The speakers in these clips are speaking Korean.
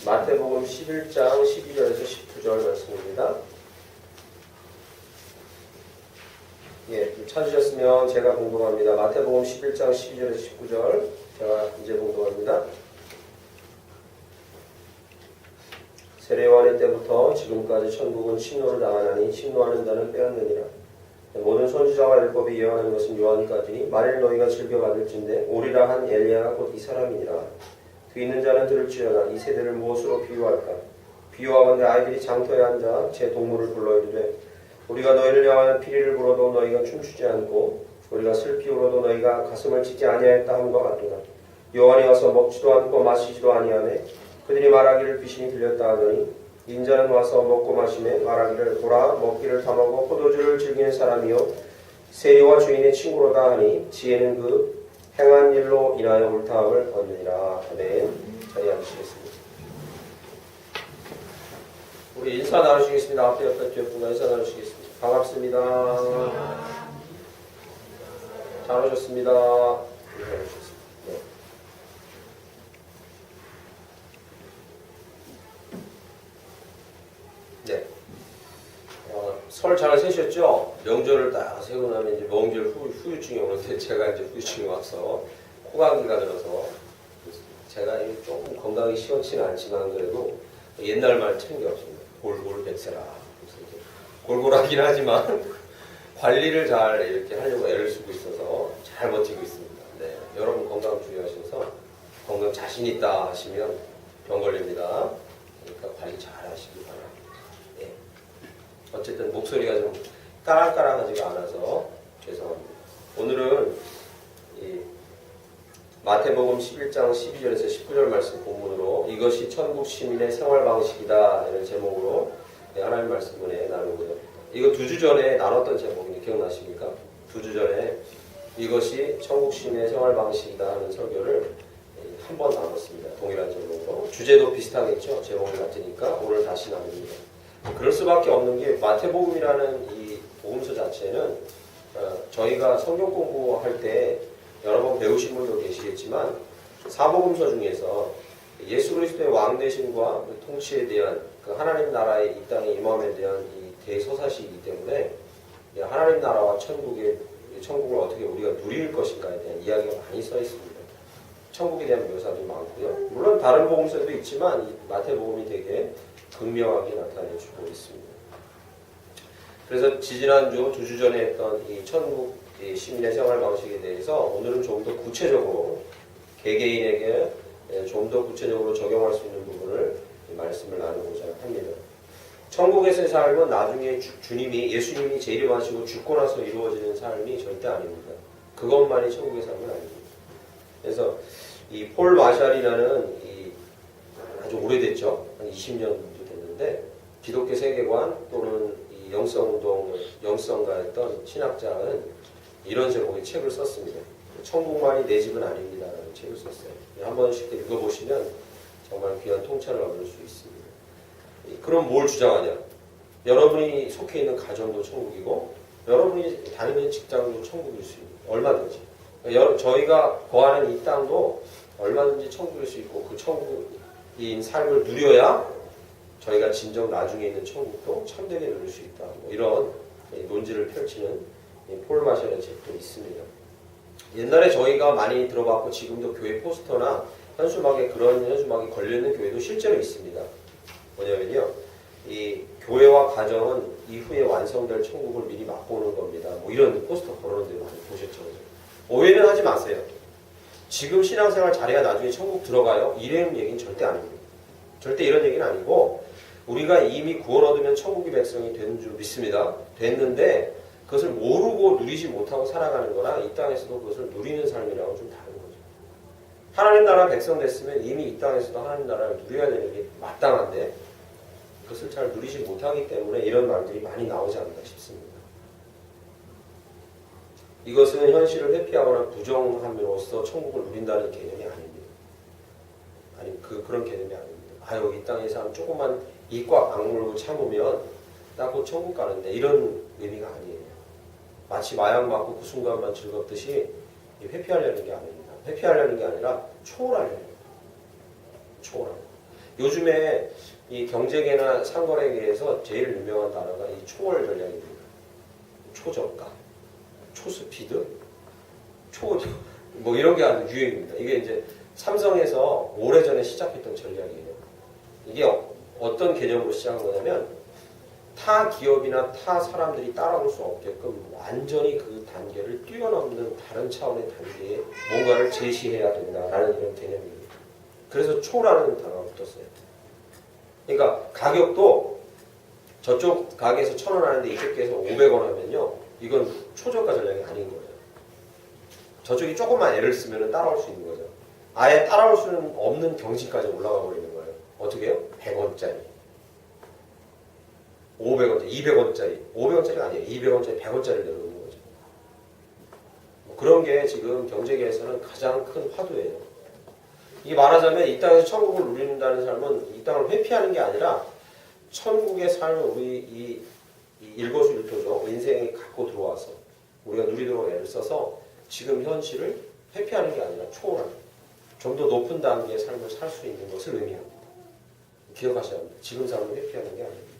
마태복음 11장 12절에서 19절 말씀입니다. 찾으셨으면 제가 공독합니다. 마태복음 11장 12절에서 19절 제가 이제 공독합니다. 세례요한의 때부터 지금까지 천국은 침노를 당하나니 침노하는 자는 빼앗느니라. 모든 선지자와 율법이 예언하는 것은 요한까지니 만일 너희가 즐겨받을진대 오리라 한 엘리야가 곧 이 사람이니라. 귀 있는 자는 들을지어다. 이 세대를 무엇으로 비유할까? 비유하건대 아이들이 장터에 앉아 제 동물을 불러 이르되 우리가 너희를 향하여 피리를 불어도 너희가 춤추지 않고 우리가 슬피 울어도 너희가 가슴을 치지 아니하였다 함과 같도다. 요한이 와서 먹지도 않고 마시지도 아니하매 그들이 말하기를 귀신이 들렸다 하더니 인자는 와서 먹고 마시매 말하기를 보라 먹기를 탐하고 포도주를 즐기는 사람이요 세리와 주인의 친구로다 하니 지혜는 그 행한 일로 인하여 옳다함을 얻느니라. 아멘. 자리에 앉으시겠습니다. 우리 인사 나누시겠습니다. 앞에 옆에 뒤에 분과 인사 나누시겠습니다. 반갑습니다. 잘 오셨습니다. 네. 네. 설 잘 세셨죠? 명절을 딱 세고 나면 이제 명절 후유증이 오는데 제가 이제 후유증이 와서 코감기가 들어서 제가 조금 건강이 시원치는 않지만 그래도 옛날 말 틀린 게 없습니다. 골골백세라. 골골하긴 하지만 관리를 잘 이렇게 하려고 애를 쓰고 있어서 잘 버티고 있습니다. 네. 여러분 건강 주의하셔서 건강 자신 있다 하시면 병 걸립니다. 그러니까 관리 잘 하시기 바랍니다. 네. 어쨌든 목소리가 좀 까랑까랑하지가 않아서 죄송합니다. 오늘은 이 마태복음 11장 12절에서 19절 말씀 본문으로 이것이 천국 시민의 생활 방식이다 이런 제목으로 하나님 말씀을 나누고요. 이거 2주 전에 나눴던 제목인데 기억나십니까? 2주 전에 이것이 천국 시민의 생활 방식이다 하는 설교를 한 번 나눴습니다. 동일한 제목으로. 주제도 비슷하겠죠? 제목이 같으니까 오늘 다시 나눕니다. 그럴 수밖에 없는 게 마태복음이라는 이 복음서 자체는 저희가 성경 공부할 때 여러 번 배우신 분도 계시겠지만 사복음서 중에서 예수 그리스도의 왕되심과 그 통치에 대한 그 하나님 나라의 이 땅의 임함에 대한 이 대서사시이기 때문에 하나님 나라와 천국을 어떻게 우리가 누릴 것인가에 대한 이야기가 많이 써 있습니다. 천국에 대한 묘사도 많고요. 물론 다른 복음서도 있지만 이 마태복음이 되게 극명하게 나타내주고 있습니다. 그래서 지지난주 2주 전에 했던 이 천국 시민의 생활 방식에 대해서 오늘은 조금 더 구체적으로 개개인에게 좀 더 구체적으로 적용할 수 있는 부분을 말씀을 나누고자 합니다. 천국에서의 삶은 나중에 예수님이 재림하시고 죽고 나서 이루어지는 삶이 절대 아닙니다. 그것만이 천국의 삶은 아닙니다. 그래서 이 폴 마샬이라는 아주 오래됐죠. 한 20년 정도 됐는데 기독교 세계관 또는 이 영성가였던 신학자는 이런 제목의 책을 썼습니다. 천국만이 내 집은 아닙니다. 라는 책을 썼어요. 한 번씩 읽어보시면 정말 귀한 통찰을 얻을 수 있습니다. 그럼 뭘 주장하냐? 여러분이 속해 있는 가정도 천국이고 여러분이 다니는 직장도 천국일 수 있는 얼마든지 저희가 거하는 이 땅도 얼마든지 천국일 수 있고 그 천국인 삶을 누려야 저희가 진정 나중에 있는 천국도 참되게 누릴 수 있다. 이런 논지를 펼치는 폴 마샬의 책도 있습니다. 옛날에 저희가 많이 들어봤고 지금도 교회 포스터나 그런 현수막이 걸려있는 교회도 실제로 있습니다. 뭐냐면요. 이 교회와 가정은 이후에 완성될 천국을 미리 맛보는 겁니다. 이런 포스터 걸어놓은 데 많이 보셨죠. 오해는 하지 마세요. 지금 신앙생활 잘해야 나중에 천국 들어가요. 이런 얘기는 절대 아닙니다. 절대 이런 얘기는 아니고 우리가 이미 구원 얻으면 천국의 백성이 되는 줄 믿습니다. 됐는데 그것을 모르고 누리지 못하고 살아가는 거랑 이 땅에서도 그것을 누리는 삶이랑은 좀 다른 거죠. 하나님 나라 백성 됐으면 이미 이 땅에서도 하나님 나라를 누려야 되는 게 마땅한데 그것을 잘 누리지 못하기 때문에 이런 말들이 많이 나오지 않나 싶습니다. 이것은 현실을 회피하거나 부정함으로써 천국을 누린다는 개념이 아닙니다. 그런 개념이 아닙니다. 이 땅의 삶 조금만 이 꽉 악물고 참으면 나 곧 천국 가는데 이런 의미가 아니에요. 마치 마약 맞고 그 순간만 즐겁듯이 회피하려는 게 아닙니다. 회피하려는 게 아니라 초월하려는 거예요. 초월하는 거예요. 요즘에 이 경제계나 상거래계에서 제일 유명한 단어가 이 초월 전략입니다. 초저가, 초스피드, 뭐 이런 게 아주 유행입니다. 이게 이제 삼성에서 오래전에 시작했던 전략이에요. 이게 어떤 개념으로 시작한 거냐면 타 기업이나 타 사람들이 따라올 수 없게끔 완전히 그 단계를 뛰어넘는 다른 차원의 단계에 뭔가를 제시해야 된다라는 이런 개념입니다. 그래서 초라는 단어가 붙었어요. 그러니까 가격도 저쪽 가게에서 1,000원 하는데 이쪽 가게에서 500원 하면요. 이건 초저가 전략이 아닌 거예요. 저쪽이 조금만 애를 쓰면 따라올 수 있는 거죠. 아예 따라올 수는 없는 경지까지 올라가 버리는 거예요. 어떻게 해요? 100원짜리. 500원짜리, 200원짜리, 500원짜리가 아니에요. 200원짜리, 100원짜리를 내놓는 거죠. 뭐 그런 게 지금 경제계에서는 가장 큰 화두예요. 이게 말하자면 이 땅에서 천국을 누린다는 삶은 이 땅을 회피하는 게 아니라 천국의 삶을 우리 이 일거수일투족 인생에 갖고 들어와서 우리가 누리도록 애를 써서 지금 현실을 회피하는 게 아니라 초월하는 좀 더 높은 단계의 삶을 살 수 있는 것을 의미합니다. 기억하셔야 합니다. 지금 삶을 회피하는 게 아닙니다.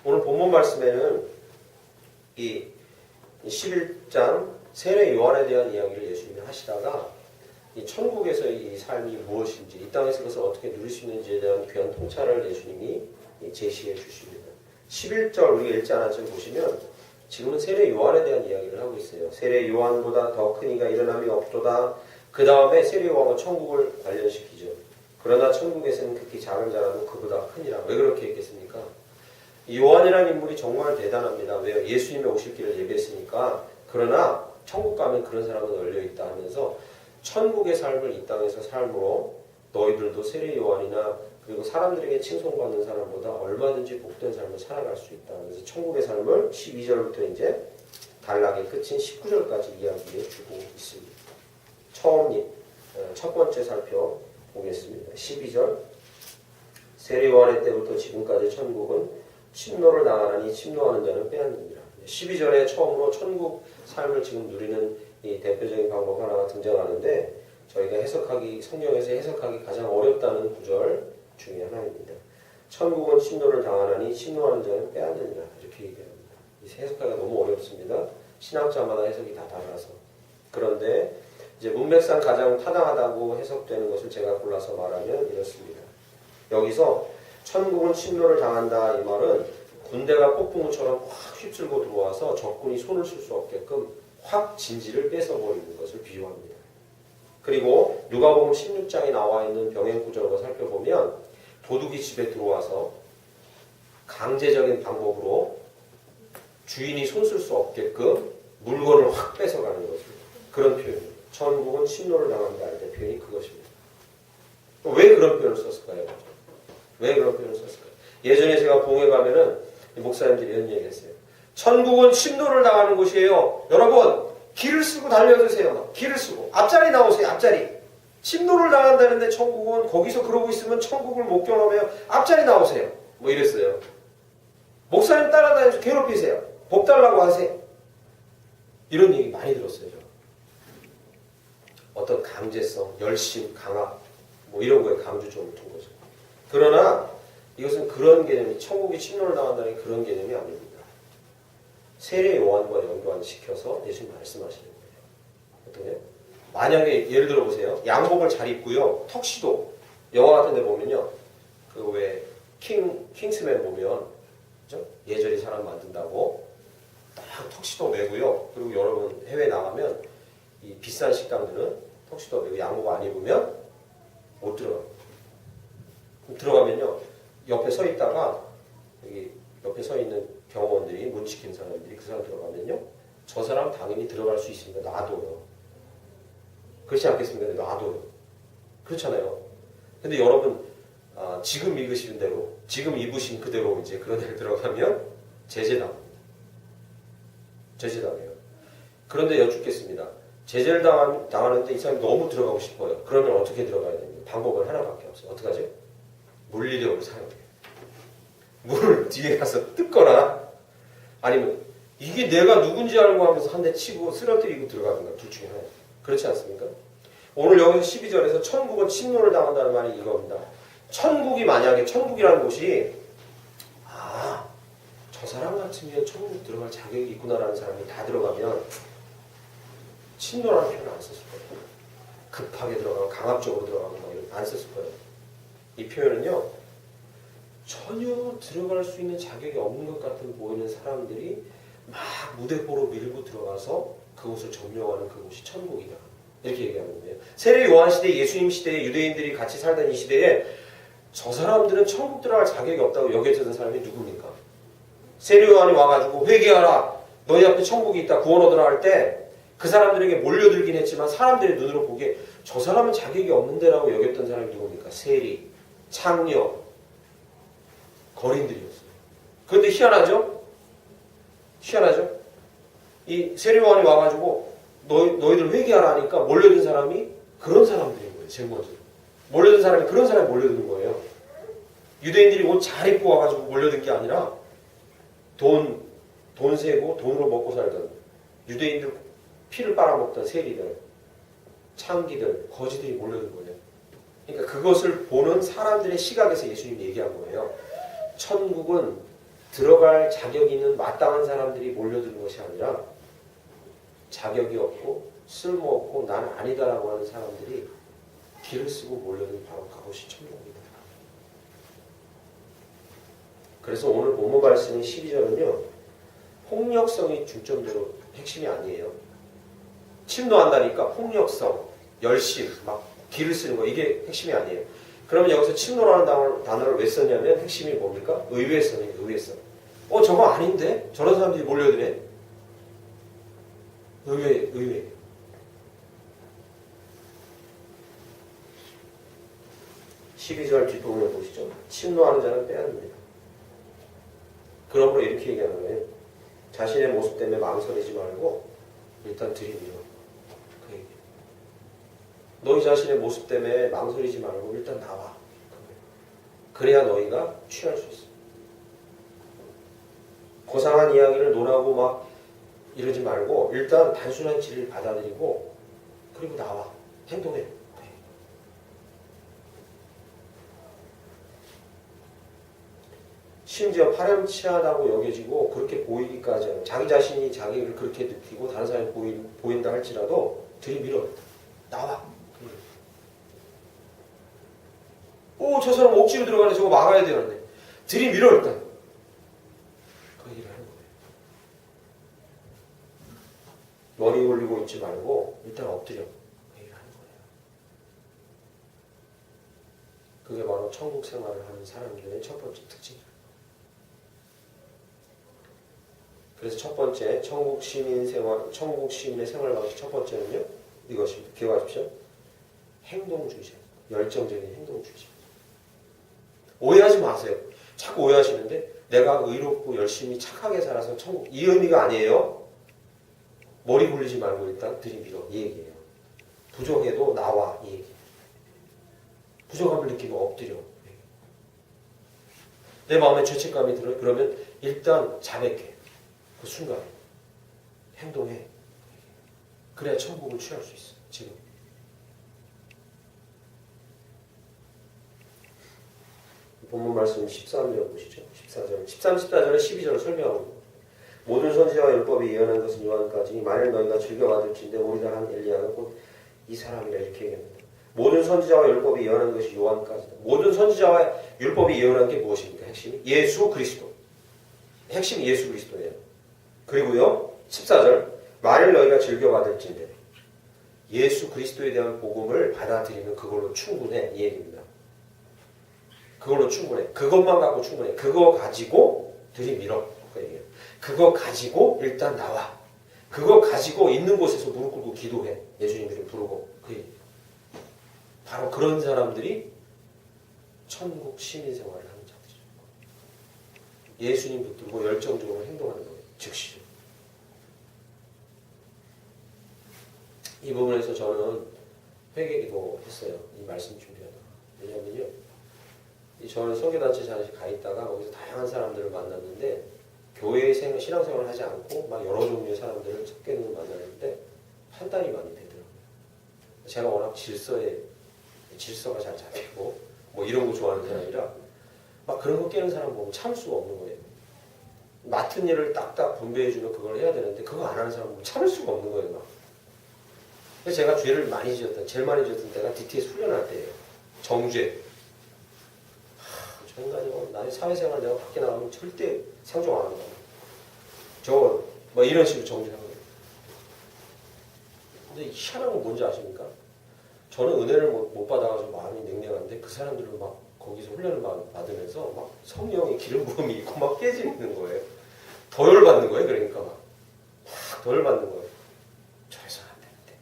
오늘 본문 말씀에는 이 11장 세례 요한에 대한 이야기를 예수님이 하시다가 이 천국에서의 이 삶이 무엇인지 이 땅에서 그것을 어떻게 누릴 수 있는지에 대한 귀한 통찰을 예수님이 제시해 주십니다. 11절 우리가 읽지 않았지만 보시면 지금은 세례 요한에 대한 이야기를 하고 있어요. 세례 요한보다 더 큰 이가 일어남이 없도다. 그 다음에 세례 요한과 천국을 관련시키죠. 그러나 천국에서는 극히 작은 자라도 그보다 크니라. 왜 그렇게 했겠습니까? 이 요한이라는 인물이 정말 대단합니다. 왜요? 예수님의 오실 길을 예비했으니까. 그러나 천국 가면 그런 사람은 열려있다 하면서 천국의 삶을 이 땅에서 삶으로 너희들도 세례 요한이나 그리고 사람들에게 칭송받는 사람보다 얼마든지 복된 삶을 살아갈 수 있다. 그래서 천국의 삶을 12절부터 이제 단락의 끝인 19절까지 이야기해 주고 있습니다. 첫 번째 살펴보겠습니다. 12절 세례 요한의 때부터 지금까지 천국은 침노를 당하나니 침노하는 자는 빼앗느니라. 12절에 처음으로 천국 삶을 지금 누리는 이 대표적인 방법 하나가 등장하는데 저희가 성경에서 해석하기 가장 어렵다는 구절 중에 하나입니다. 천국은 침노를 당하나니 침노하는 자는 빼앗느니라. 이렇게 얘기합니다. 이 해석하기가 너무 어렵습니다. 신학자마다 해석이 다 달라서. 그런데 이제 문맥상 가장 타당하다고 해석되는 것을 제가 골라서 말하면 이렇습니다. 여기서 천국은 침노를 당한다 이 말은 군대가 폭풍우처럼 확 휩쓸고 들어와서 적군이 손을 쓸 수 없게끔 확 진지를 뺏어버리는 것을 비유합니다. 그리고 누가복음 16장에 나와 있는 병행 구절과 살펴보면 도둑이 집에 들어와서 강제적인 방법으로 주인이 손 쓸 수 없게끔 물건을 확 뺏어가는 것입니다. 그런 표현입니다. 천국은 침노를 당한다 할 때 표현이 그것입니다. 왜 그런 표현을 썼을까요? 왜 그런 표현을 썼을까요? 예전에 제가 봉에 가면은 목사님들이 이런 얘기 했어요. 천국은 침노를 당하는 곳이에요. 여러분 길을 쓰고 달려드세요. 길을 쓰고 앞자리 나오세요. 앞자리. 침노를 당한다는데 천국은 거기서 그러고 있으면 천국을 못 경험해요. 앞자리 나오세요. 뭐 이랬어요. 목사님 따라다니면서 괴롭히세요. 복 달라고 하세요. 이런 얘기 많이 들었어요. 저. 어떤 강제성, 열심, 강압 뭐 이런 거에 강조 좀 붙은 거죠. 그러나 이것은 그런 개념이 천국이 침노를 당한다는 그런 개념이 아닙니다. 세례 요한과 연관시켜서 예수님 말씀하시는 거예요. 어떻게? 만약에 예를 들어 보세요. 양복을 잘 입고요. 턱시도 영화 같은 데 보면요. 그 왜 킹스맨 보면 그죠? 예절이 사람 만든다고 딱 턱시도 메고요. 그리고 여러분 해외 나가면 이 비싼 식당들은 턱시도 메고 양복 안 입으면 못 들어가요. 들어가면요. 옆에 서 있다가 여기 옆에 서 있는 경호원들이 문 지키는 사람들이 그 사람 들어가면요. 저 사람 당연히 들어갈 수 있으니까 놔둬요. 그렇지 않겠습니까? 놔둬요. 그렇잖아요. 근데 여러분 지금 읽으신 대로 지금 입으신 그대로 이제 그런 데를 들어가면 제재당합니다. 제재당해요. 그런데 여쭙겠습니다. 제재를 당하는데 이 사람이 너무 들어가고 싶어요. 그러면 어떻게 들어가야 됩니까? 방법은 하나밖에 없어요. 어떡하죠? 물리력을 사용해요. 물을 뒤에 가서 뜯거나 아니면 이게 내가 누군지 알고 하면서 한 대 치고 쓰러뜨리고 들어가든가 둘 중에 하나예요. 그렇지 않습니까? 오늘 여기서 12절에서 천국은 침노를 당한다는 말이 이겁니다. 천국이 만약에 천국이라는 곳이 저 사람 같으면 천국 들어갈 자격이 있구나라는 사람이 다 들어가면 친노라는 표현 안 썼을 거예요. 급하게 들어가고 강압적으로 들어가고 안 썼을 거예요. 이 표현은요. 전혀 들어갈 수 있는 자격이 없는 것 같은 보이는 사람들이 막 무대포로 밀고 들어가서 그곳을 점령하는 그곳이 천국이다. 이렇게 얘기하는 거예요. 세례 요한 시대, 예수님 시대에 유대인들이 같이 살던 이 시대에 저 사람들은 천국 들어갈 자격이 없다고 여겨지던 사람이 누굽니까? 세례 요한이 와가지고 회개하라. 너희 앞에 천국이 있다. 구원 얻으라 할 때 그 사람들에게 몰려들긴 했지만 사람들의 눈으로 보기에 저 사람은 자격이 없는데라고 여겼던 사람이 누굽니까? 세리, 창녀, 거린들이었어요. 그런데 희한하죠? 이 세례 요한이 와가지고 너희들 회개하라 하니까 몰려든 사람이 그런 사람들인 거예요. 제일 먼저. 몰려든 사람이 그런 사람이 몰려드는 거예요. 유대인들이 옷 잘 입고 와가지고 몰려든 게 아니라 돈 세고 돈으로 먹고 살던 유대인들 피를 빨아먹던 세리들, 창기들, 거지들이 몰려든 거예요. 그러니까 그것을 보는 사람들의 시각에서 예수님이 얘기한 거예요. 천국은 들어갈 자격이 있는 마땅한 사람들이 몰려드는 것이 아니라 자격이 없고 쓸모없고 난 아니다라고 하는 사람들이 길을 쓰고 몰려든 바로 그것이 천국입니다. 그래서 오늘 본문 말씀인 12절은요. 폭력성이 중점적으로 핵심이 아니에요. 침노한다니까 폭력성, 열심, 막 길을 쓰는 거 이게 핵심이 아니에요. 그러면 여기서 침노라는 단어를 왜 썼냐면 핵심이 뭡니까? 의외성이에요. 의외성. 저거 아닌데? 저런 사람들이 몰려드네? 의외. (12절) 뒷부분을 보시죠. 침노하는 자는 빼앗습니다. 그러므로 이렇게 얘기하는 거예요. 자신의 모습 때문에 망설이지 말고 일단 들이밀어. 그 얘기예요. 너희 자신의 모습 때문에 망설이지 말고 일단 나와. 그래야 너희가 취할 수 있어. 고상한 이야기를 논하고 막 이러지 말고 일단 단순한 진리를 받아들이고 그리고 나와. 행동해. 심지어 파렴치하다고 여겨지고 그렇게 보이기까지 하는 자기 자신이 자기를 그렇게 느끼고 다른 사람이 보인다 할지라도 들이밀어. 나와. 저 사람 억지로 들어가네. 저거 막아야 되는데. 들이밀어 일단. 그 얘기를 하는 거예요. 머리 올리고 있지 말고 일단 엎드려. 그 얘기를 하는 거예요. 그게 바로 천국 생활을 하는 사람들의 첫 번째 특징이에요. 그래서 첫 번째 천국 시민의 생활 방식 첫 번째는요. 이것입니다. 기억하십시오. 행동주의자. 열정적인 행동주의자. 오해하지 마세요. 자꾸 오해하시는데 내가 의롭고 열심히 착하게 살아서 천국 이 의미가 아니에요. 머리 굴리지 말고 일단 들이밀어 이 얘기예요. 부족해도 나와 이 얘기예요. 부족함을 느끼면 엎드려. 내 마음에 죄책감이 들어요. 그러면 일단 자백해. 그 순간 행동해. 그래야 천국을 취할 수 있어. 지금 본문 말씀 13절 보시죠. 14절, 13, 14절에 12절을 설명합니다. 모든 선지자와 율법이 예언한 것은 요한까지 만일 너희가 즐겨받을진대 오리라 한 엘리야가 곧 이 사람이라 이렇게 얘기합니다. 모든 선지자와 율법이 예언한 것이 요한까지다. 모든 선지자와 율법이 예언한 게 무엇입니까? 핵심이 예수 그리스도. 핵심이 예수 그리스도예요. 그리고요 14절 만일 너희가 즐겨받을진대 예수 그리스도에 대한 복음을 받아들이면 그걸로 충분해 이 얘기입니다. 그걸로 충분해. 그것만 갖고 충분해. 그거 가지고 들이밀어. 그 얘기예요. 그거 가지고 일단 나와. 그거 가지고 있는 곳에서 무릎 꿇고 기도해. 예수님들을 부르고. 그 얘기예요. 바로 그런 사람들이 천국 시민 생활을 하는 자들이죠. 예수님 붙들고 열정적으로 행동하는 거예요. 즉시. 이 부분에서 저는 회개기도 했어요. 이 말씀 준비하다가. 왜냐면요. 저는 선교단체 잠시 가 있다가 거기서 다양한 사람들을 만났는데 교회의 신앙생활을 하지 않고 막 여러 종류의 사람들을 섞여있는 걸 만났는데 판단이 많이 되더라고요. 제가 워낙 질서가 잘 잡히고 뭐 이런 거 좋아하는 사람이라 막 그런 거 깨는 사람 보면 참을 수가 없는 거예요. 맡은 일을 딱딱 분배해주면 그걸 해야 되는데 그거 안 하는 사람 보면 참을 수가 없는 거예요. 막. 그래서 제가 죄를 많이 지었던, 제일 많이 지었던 때가 DTS 훈련할 때예요. 정죄. 저 인간이 나의 사회생활 내가 밖에 나가면 절대 상종 안 한다. 저 뭐 이런 식으로 정죄하는 거예요. 근데 희한한 건 뭔지 아십니까? 저는 은혜를 못 받아가지고 마음이 냉랭한데 그 사람들은 막 거기서 훈련을 받으면서 막 성령의 기름 부음이 있고 막 깨지는 거예요. 더 열받는 거예요. 그러니까 막 더 열받는 거예요. 저 해서는 안 되는데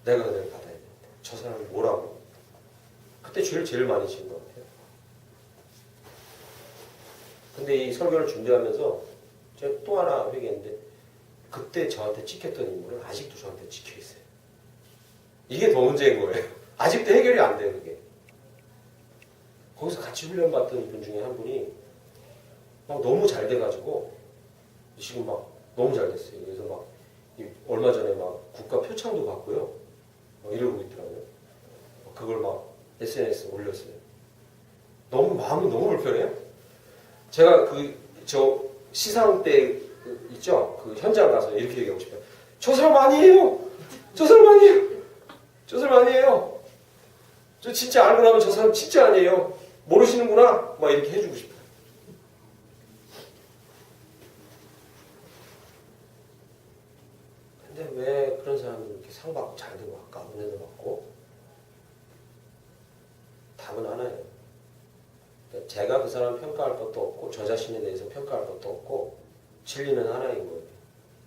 내가 은혜를 받아야 되는데 저 사람이 뭐라고. 그때 죄를 제일 많이 지은 것 같아요. 근데 이 설교를 준비하면서 제가 또 하나 회개했는데 그때 저한테 찍혔던 인물은 아직도 저한테 찍혀있어요. 이게 더 문제인 거예요. 아직도 해결이 안 돼요. 그게. 거기서 같이 훈련받던 분 중에 한 분이 막 너무 잘 돼가지고 지금 막 너무 잘 됐어요. 그래서 막 얼마 전에 막 국가 표창도 받고요. 이러고 있더라고요. 그걸 막 SNS에 올렸어요. 너무 마음이 너무 불편해요. 제가 저 시상 때 있죠? 그 현장 가서 이렇게 얘기하고 싶어요. 저 사람 아니에요! 저 사람 아니에요! 저 사람 아니에요! 저 진짜 알고 나면 저 사람 진짜 아니에요! 모르시는구나! 막 이렇게 해주고 싶어요. 근데 왜 그런 사람이 이렇게 상 받고 잘 되고 아까 은혜도 받고? 답은 하나예요. 그러니까 제가 그 사람 평가할 것도 없고 저 자신에 대해서 평가할 것도 없고 진리는 하나인 거예요.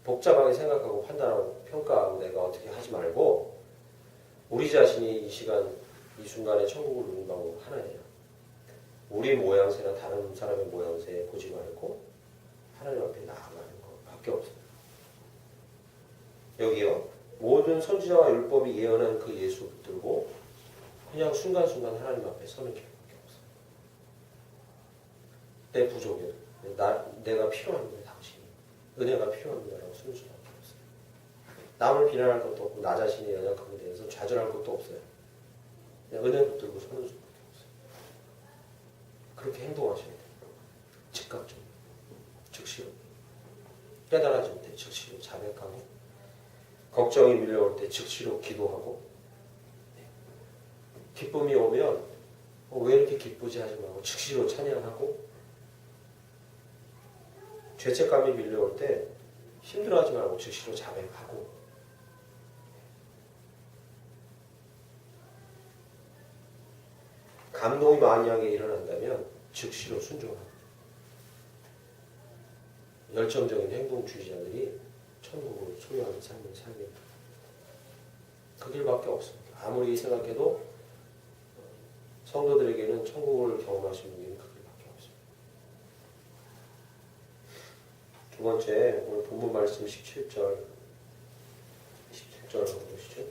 복잡하게 생각하고 판단하고 평가하고 내가 어떻게 하지 말고 우리 자신이 이 시간 이 순간에 천국을 누리는 방법 하나예요. 우리 모양새나 다른 사람의 모양새 보지 말고 하나님 앞에 나아가는 것밖에 없어요. 여기요. 모든 선지자와 율법이 예언한 그 예수 붙들고 그냥 순간순간 하나님 앞에 서는 길밖에 없어요. 내 부족에도 내가 필요합니다. 당신이. 은혜가 필요합니다라고 서는 수밖에 없어요. 남을 비난할 것도 없고 나 자신의 연약함에 대해서 좌절할 것도 없어요. 그냥 은혜 붙들고 서는 수밖에 없어요. 그렇게 행동하셔야 돼요. 즉각적으로. 즉시로. 깨달아질 때 즉시로 자백하고 걱정이 밀려올 때 즉시로 기도하고 기쁨이 오면 왜 이렇게 기쁘지 하지 말고 즉시로 찬양하고 죄책감이 밀려올 때 힘들어하지 말고 즉시로 자백하고 감동이 만약에 일어난다면 즉시로 순종하고 열정적인 행동주의자들이 천국을 소유하는 삶을 살게 됩니다. 그 길밖에 없습니다. 아무리 생각해도 성도들에게는 천국을 경험하시는 길은 그 길밖에 없습니다. 두 번째, 오늘 본문 말씀 17절 한번 보시죠.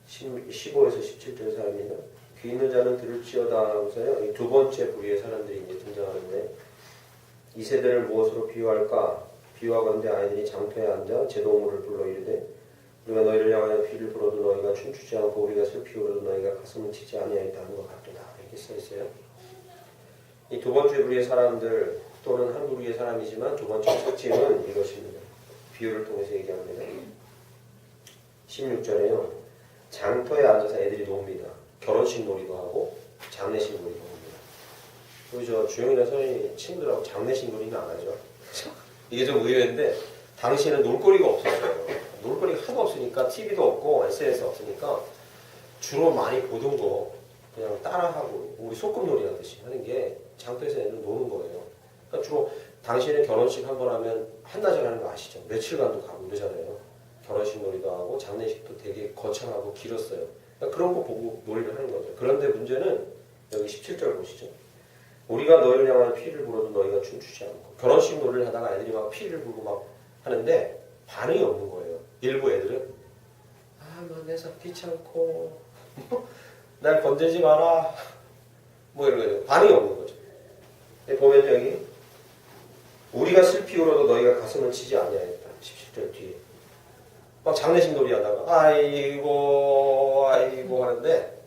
15에서 17절 사입니다. 귀 있는 자는 들을지어다 하면서요. 이 두 번째 부류의 사람들이 이제 등장하는데 이 세대를 무엇으로 비유할까? 비유하건대 아이들이 장터에 앉아 제동물을 불러 이르되 우리가 너희를 향하여 피를 불어도 너희가 춤추지 않고 우리가 슬피 울어도 너희가 가슴을 치지 아니하였다 하는 것 같도다. 이렇게 써있어요. 이 두 번째 부류의 사람들 또는 한 부류의 사람이지만 두 번째 특징은 이것입니다. 비유를 통해서 얘기합니다. 16절에요. 장터에 앉아서 애들이 놉니다. 결혼식 놀이도 하고 장례식 놀이도 합니다. 그리고 저 주영이나 선생님 친구들하고 장례식 놀이는 안 하죠. 이게 좀 의외인데 당시에는 놀거리가 없었어요. 놀거리가 하도 없으니까 TV도 없고 SNS 없으니까 주로 많이 보던 거 그냥 따라하고 우리 소꿉놀이 하듯이 하는 게 장터에서 애들 노는 거예요. 그러니까 주로 당시에는 결혼식 한 번 하면 한나절 하는 거 아시죠? 며칠간도 가고 이러잖아요. 결혼식 놀이도 하고 장례식도 되게 거창하고 길었어요. 그러니까 그런 거 보고 놀이를 하는 거죠. 그런데 문제는 여기 17절 보시죠. 우리가 너희를 향하여 피를 불어도 너희가 춤추지 않고 결혼식 놀이를 하다가 애들이 막 피를 불고 막 하는데 반응이 없는 거예요. 일부 애들은 뭐 내서 귀찮고 날 건들지 마라 뭐 이런 거죠. 반응이 없는 거죠. 보면 여기 우리가 슬피 울어도 너희가 가슴을 치지 아니하였다. 17절 뒤에 막 장례식 놀이 하다가 아이고 하는데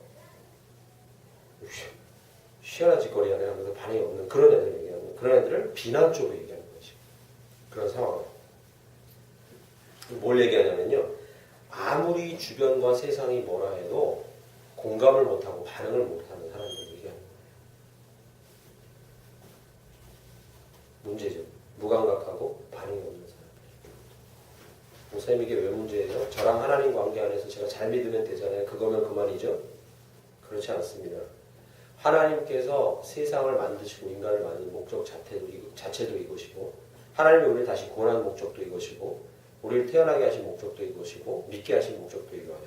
희한한 짓거리 하네 하면서 반응이 없는 그런 애들 얘기하는 거예요. 그런 애들을 비난 쪽으로 얘기하는 거지. 그런 상황. 뭘 얘기하냐면요. 아무리 주변과 세상이 뭐라 해도 공감을 못하고 반응을 못하는 사람들 얘기하는 거예요. 문제죠. 무감각하고 반응이 없는 사람. 목사님 이게 왜 문제예요? 저랑 하나님 관계 안에서 제가 잘 믿으면 되잖아요. 그거면 그만이죠? 그렇지 않습니다. 하나님께서 세상을 만드시고 인간을 만든 목적 자체도 이것이고 하나님이 우리를 다시 구원하는 목적도 이것이고 우리를 태어나게 하신 목적도 이것이고 믿게 하신 목적도 이거예요.